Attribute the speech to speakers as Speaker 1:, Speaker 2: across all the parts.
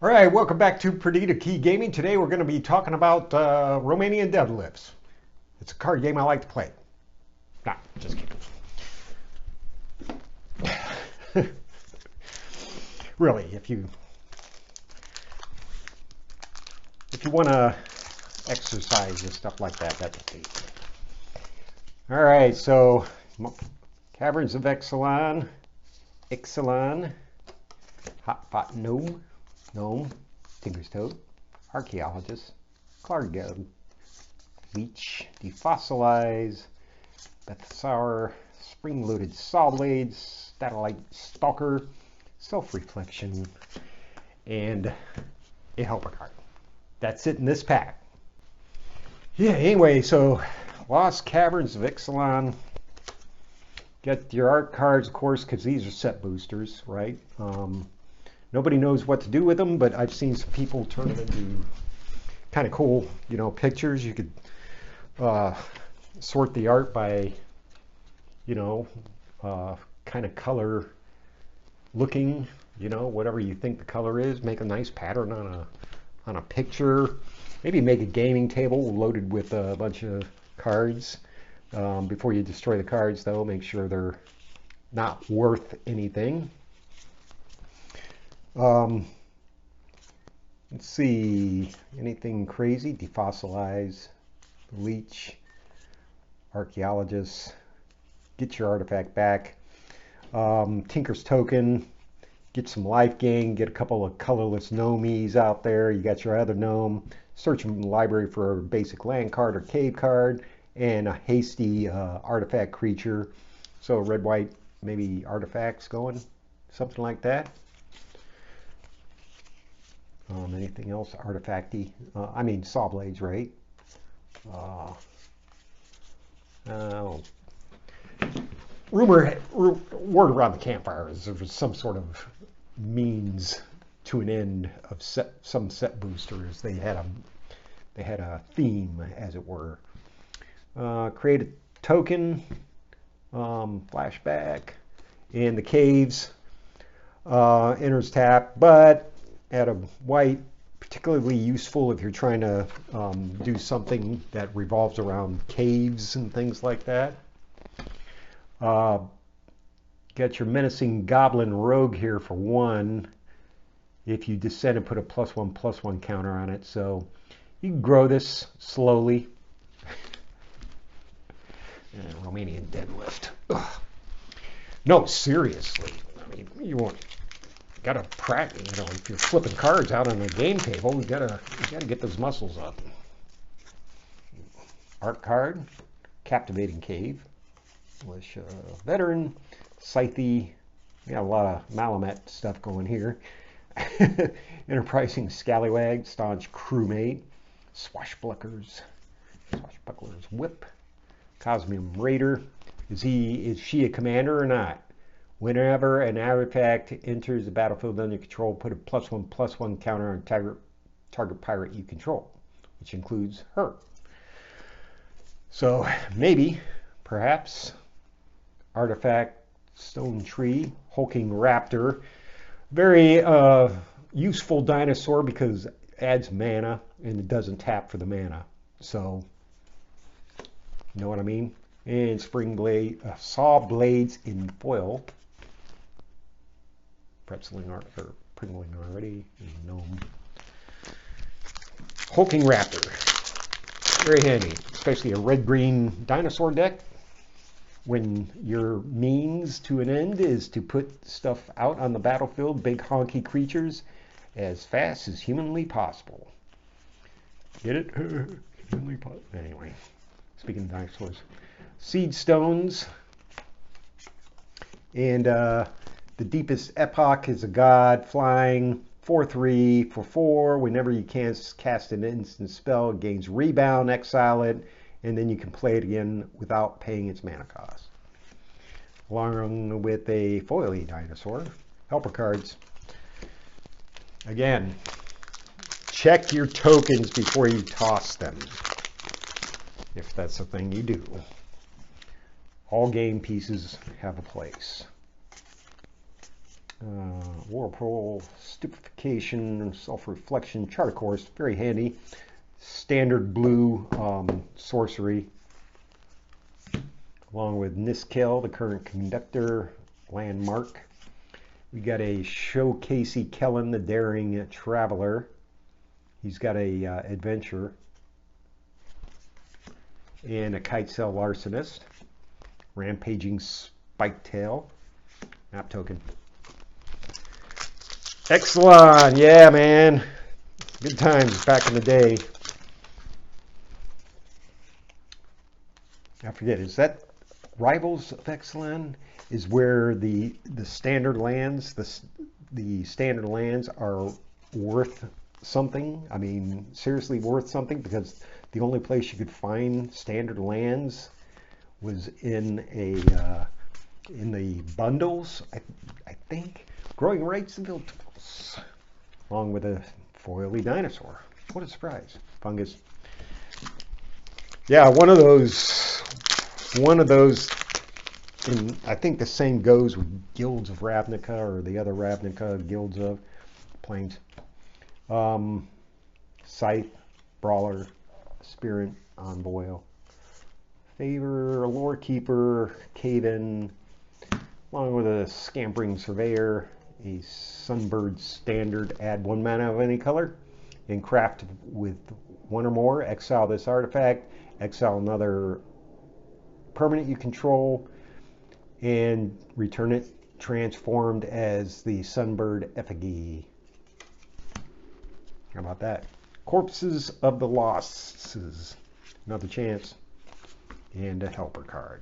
Speaker 1: All right, welcome back to Perdita Key Gaming. Today we're going to be talking about Romanian deadlifts. It's a card game I like to play. Nah, just kidding. Really, if you want to exercise and stuff like that, that's okay. All right, so Caverns of Ixalan, Hot Pot Gnome, Tinker's Toad, Archaeologist, Clargeld, Leech, Defossilize, Bethsaur, Spring-Loaded Saw Blades, Satellite Stalker, Self-Reflection, and a helper card. That's it in this pack. Yeah, anyway, so Lost Caverns of Ixalan. Get your art cards, of course, because these are set boosters, right? Nobody knows what to do with them, but I've seen some people turn them into kind of cool, pictures. You could sort the art by, kind of color looking, whatever you think the color is. Make a nice pattern on a picture. Maybe make a gaming table loaded with a bunch of cards. Before you destroy the cards, though, make sure they're not worth anything. Let's see, anything crazy? Defossilize, Leech, Archaeologist, get your artifact back. Tinker's Token, get some life gain, get a couple of colorless gnomies out there. You got your other gnome. Search in the library for a basic land card or cave card and a hasty artifact creature. So red, white, maybe artifacts going, something like that. Anything else artifacty? I mean saw blades, right? Word around the campfire is there was some sort of means to an end of some set boosters. They had a theme, as it were. Create a token, flashback, and the caves enters tap, but add a white, particularly useful if you're trying to do something that revolves around caves and things like that. Get your menacing goblin rogue here for 1. If you descend and put a +1/+1 counter on it, so you can grow this slowly. Romanian deadlift. Ugh. No, seriously. I mean, you gotta practice. If you're flipping cards out on the game table, you gotta get those muscles up. Art card, Captivating Cave, English veteran, Scythe. We got a lot of Malamet stuff going here. Enterprising Scallywag, Staunch Crewmate, Swashbucklers Whip, Cosmium Raider. Is she a commander or not? Whenever an artifact enters the battlefield under control, put a +1/+1 counter on target pirate you control, which includes her. So maybe, perhaps, artifact Stone Tree, Hulking Raptor. Very useful dinosaur because it adds mana and it doesn't tap for the mana. So, you know what I mean? And Saw Blades in foil. Pringling already. Gnome. Hulking Raptor. Very handy, especially a red-green dinosaur deck. When your means to an end is to put stuff out on the battlefield, big honky creatures, as fast as humanly possible. Get it? Humanly possible. Anyway, speaking of dinosaurs. Seed Stones. And the Deepest Epoch is a god, flying, 4/3 for 4. Whenever you can cast an instant spell, it gains rebound, exile it, and then you can play it again without paying its mana cost. Along with a foily dinosaur. Helper cards. Again, check your tokens before you toss them, if that's the thing you do. All game pieces have a place. Whirlpool, Stupefaction, Self-Reflection, Charter Course, very handy. Standard blue sorcery, along with Niskill, the current conductor, landmark. We got a Showcase Ixalan, the daring traveler. He's got a adventure. And a Kitesell Larcenist. Rampaging Spiketail. Map token. Ixalan, yeah, man. Good times back in the day. I forget, is that Rivals of Ixalan? Is where the standard lands, the standard lands are worth something. I mean, seriously worth something, because the only place you could find standard lands was in the bundles, I think. Growing Rights and Field Tools, along with a foily dinosaur. What a surprise. Fungus. Yeah, one of those, and I think the same goes with Guilds of Ravnica, or the other Ravnica Guilds of Plains. Scythe, Brawler, Spirit, Envoy, Favor, Lore Keeper, Caven, along with a Scampering Surveyor, a Sunbird Standard, add 1 mana of any color, and craft with 1 or more, exile this artifact, exile another permanent you control, and return it transformed as the Sunbird effigy. How about that? Corpses of the Lost, another chance, and a helper card.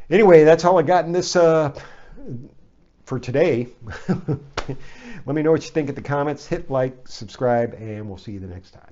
Speaker 1: Anyway, that's all I got in this for today. Let me know what you think in the comments. Hit like, subscribe, and we'll see you the next time.